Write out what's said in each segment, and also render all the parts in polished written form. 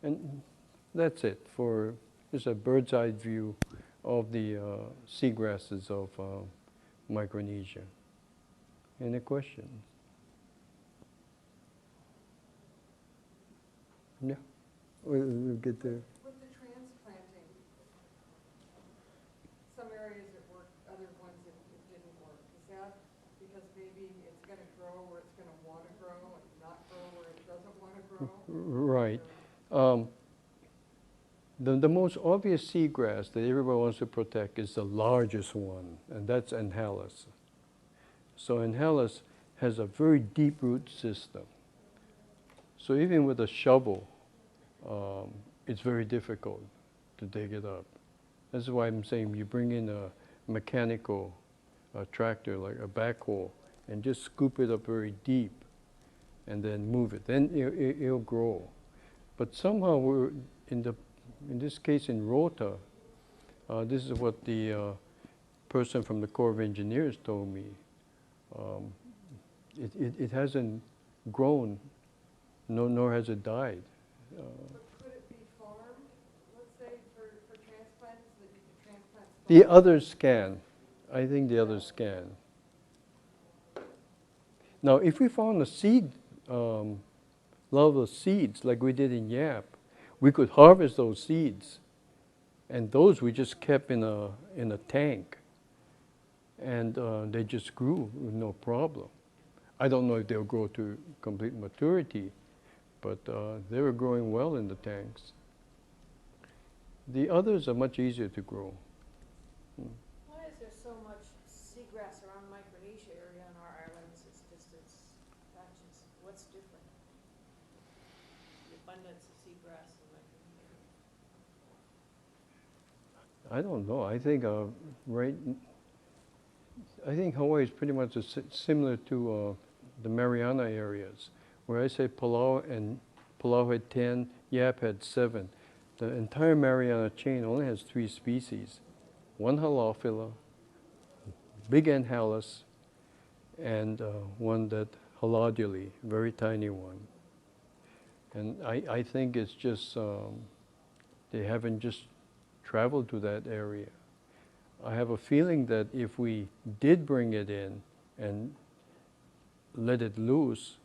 And that's it for just a bird's eye view of the seagrasses of Micronesia. Any questions? Yeah, we'll get there. With the transplanting, some areas it worked, other ones it didn't work. Is that because maybe it's going to grow where it's going to want to grow and not grow where it doesn't want to grow? Right. The most obvious seagrass that everybody wants to protect is the largest one, and that's Anhalus. So Anhalus has a very deep root system. So even with a shovel, it's very difficult to dig it up. That's why I'm saying you bring in a mechanical tractor, like a backhoe, and just scoop it up very deep, and then move it. Then it'll grow. But somehow we're in this case in Rota, this is what the person from the Corps of Engineers told me. It hasn't grown, nor has it died. But could it be farmed, let's say, for transplants, so that you could transplant? The others can. I think the others can. Now, if we found a seed, lot of the seeds, like we did in Yap, we could harvest those seeds, and those we just kept in a tank, and they just grew with no problem. I don't know if they'll grow to complete maturity, but they were growing well in the tanks. The others are much easier to grow. Why is there so much seagrass around Micronesia area on our islands? It's just its patches. What's different? The abundance of seagrass in Micronesia. I don't know. I think I think Hawaii is pretty much similar to the Mariana areas, where I say Palau had 10, Yap had 7. The entire Mariana chain only has 3 species: one Halophila, big Anhalus, and one that Halodule, very tiny one. And I think it's just they haven't just traveled to that area. I have a feeling that if we did bring it in and let it loose,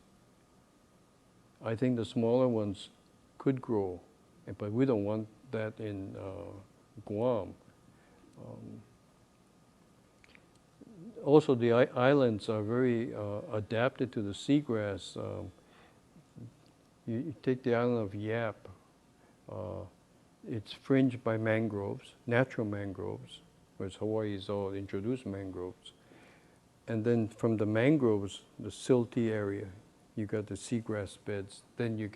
I think the smaller ones could grow, but we don't want that in Guam. Also, the islands are very adapted to the seagrass. You take the island of Yap, it's fringed by mangroves, natural mangroves, whereas Hawaii is all introduced mangroves. And then from the mangroves, the silty area, you got the seagrass beds, then you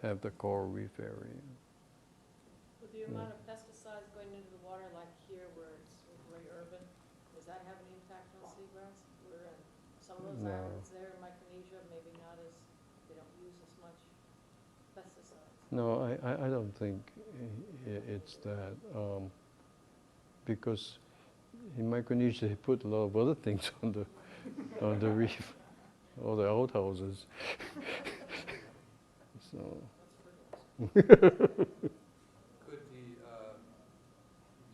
have the coral reef area. With the amount of pesticides going into the water, like here where it's very urban, does that have any impact on seagrass? We're in some of those islands there in Micronesia, maybe not as, they don't use as much pesticides. No, I don't think it's that, because in Micronesia they put a lot of other things on the reef, all the outhouses. So. Could the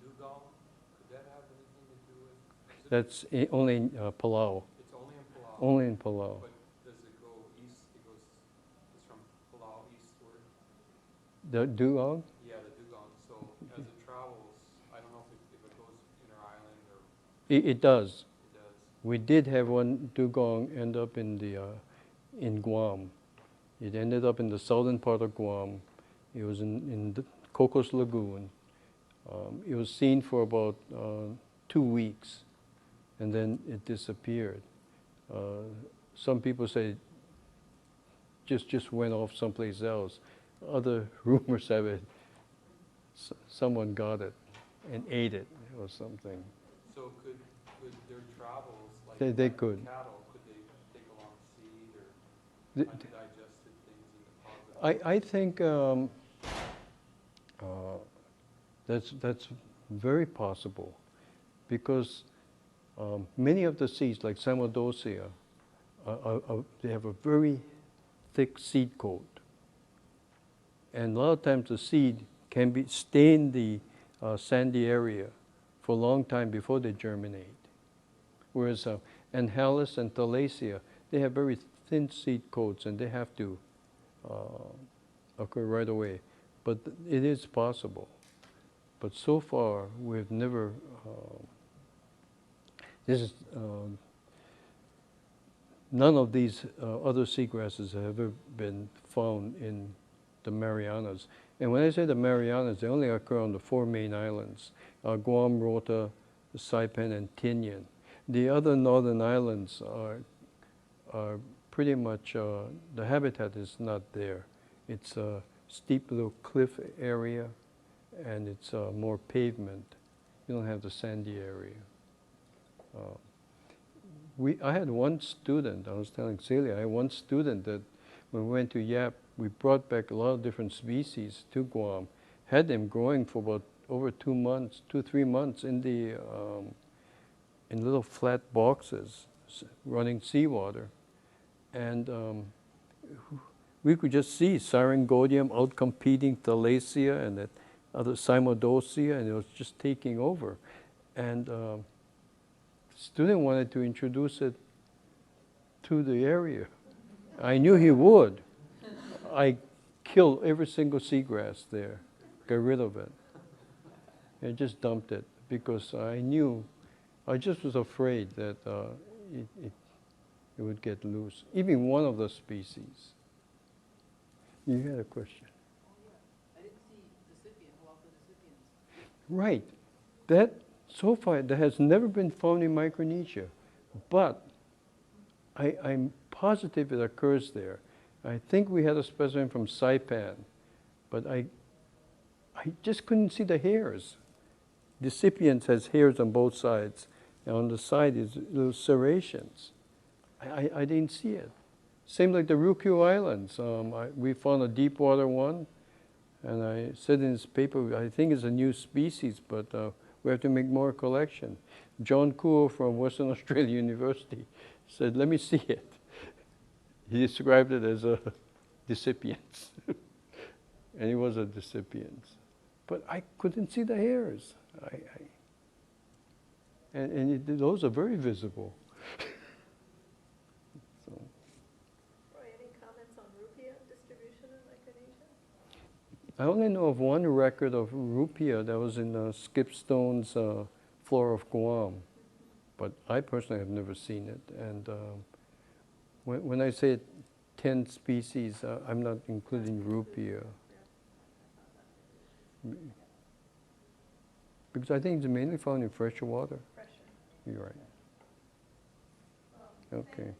dugong, could that have anything to do with? That's only in Palau. It's only in Palau. Only in Palau. But does it go east? It's from Palau eastward. The dugong? Yeah, the dugong. So as it travels, I don't know if it goes inter-island or. It does. It does. We did have one dugong end up in Guam. It ended up in the southern part of Guam. It was in the Cocos Lagoon. It was seen for about 2 weeks, and then it disappeared. Some people say just went off someplace else. Other rumors have it someone got it and ate it or something. So could their travels, like They could. cattle, could they take along seed or undigested things and deposit? I think that's very possible, because many of the seeds, like Samodosea, they have a very thick seed coat, And a lot of times the seed can stay in the sandy area for a long time before they germinate. Whereas Anhalus and Thalassia, they have very thin seed coats and they have to occur right away. But it is possible. But so far, we've never, none of these other seagrasses have ever been found in the Marianas. And when I say the Marianas, they only occur on the 4 main islands, Guam, Rota, Saipan, and Tinian. The other northern islands are pretty much, the habitat is not there. It's a steep little cliff area, and it's more pavement. You don't have the sandy area. I had one student, I was telling Celia, I had one student that when we went to Yap, we brought back a lot of different species to Guam, had them growing for about over 2 months, 3 months in the in little flat boxes running seawater. And we could just see Syringodium outcompeting Thalassia and that other Cymodosia, and it was just taking over. And the student wanted to introduce it to the area. I knew he would. I killed every single seagrass there, got rid of it, and just dumped it because I knew, I just was afraid that it would get loose. Even one of the species. You had a question. I didn't see Decipian. How about the Decipians? Right. That, so far, that has never been found in Micronesia. But I'm positive it occurs there. I think we had a specimen from Saipan, but I just couldn't see the hairs. Decipiens has hairs on both sides, and on the side is little serrations. I didn't see it. Same like the Ryukyu Islands. We found a deep water one, and I said in this paper, I think it's a new species, but we have to make more collection. John Kuo from Western Australia University said, let me see it. He described it as a Decipiens. And it was a Decipiens. But I couldn't see the hairs. Those are very visible. So. Roy, any comments on rupia distribution in Micronesia? I only know of one record of rupia that was in Skip Stone's Flora of Guam. But I personally have never seen it. And when I say 10 species, I'm not including rupia. Because I think it's mainly found in fresh water. Fresher. You're right. Okay.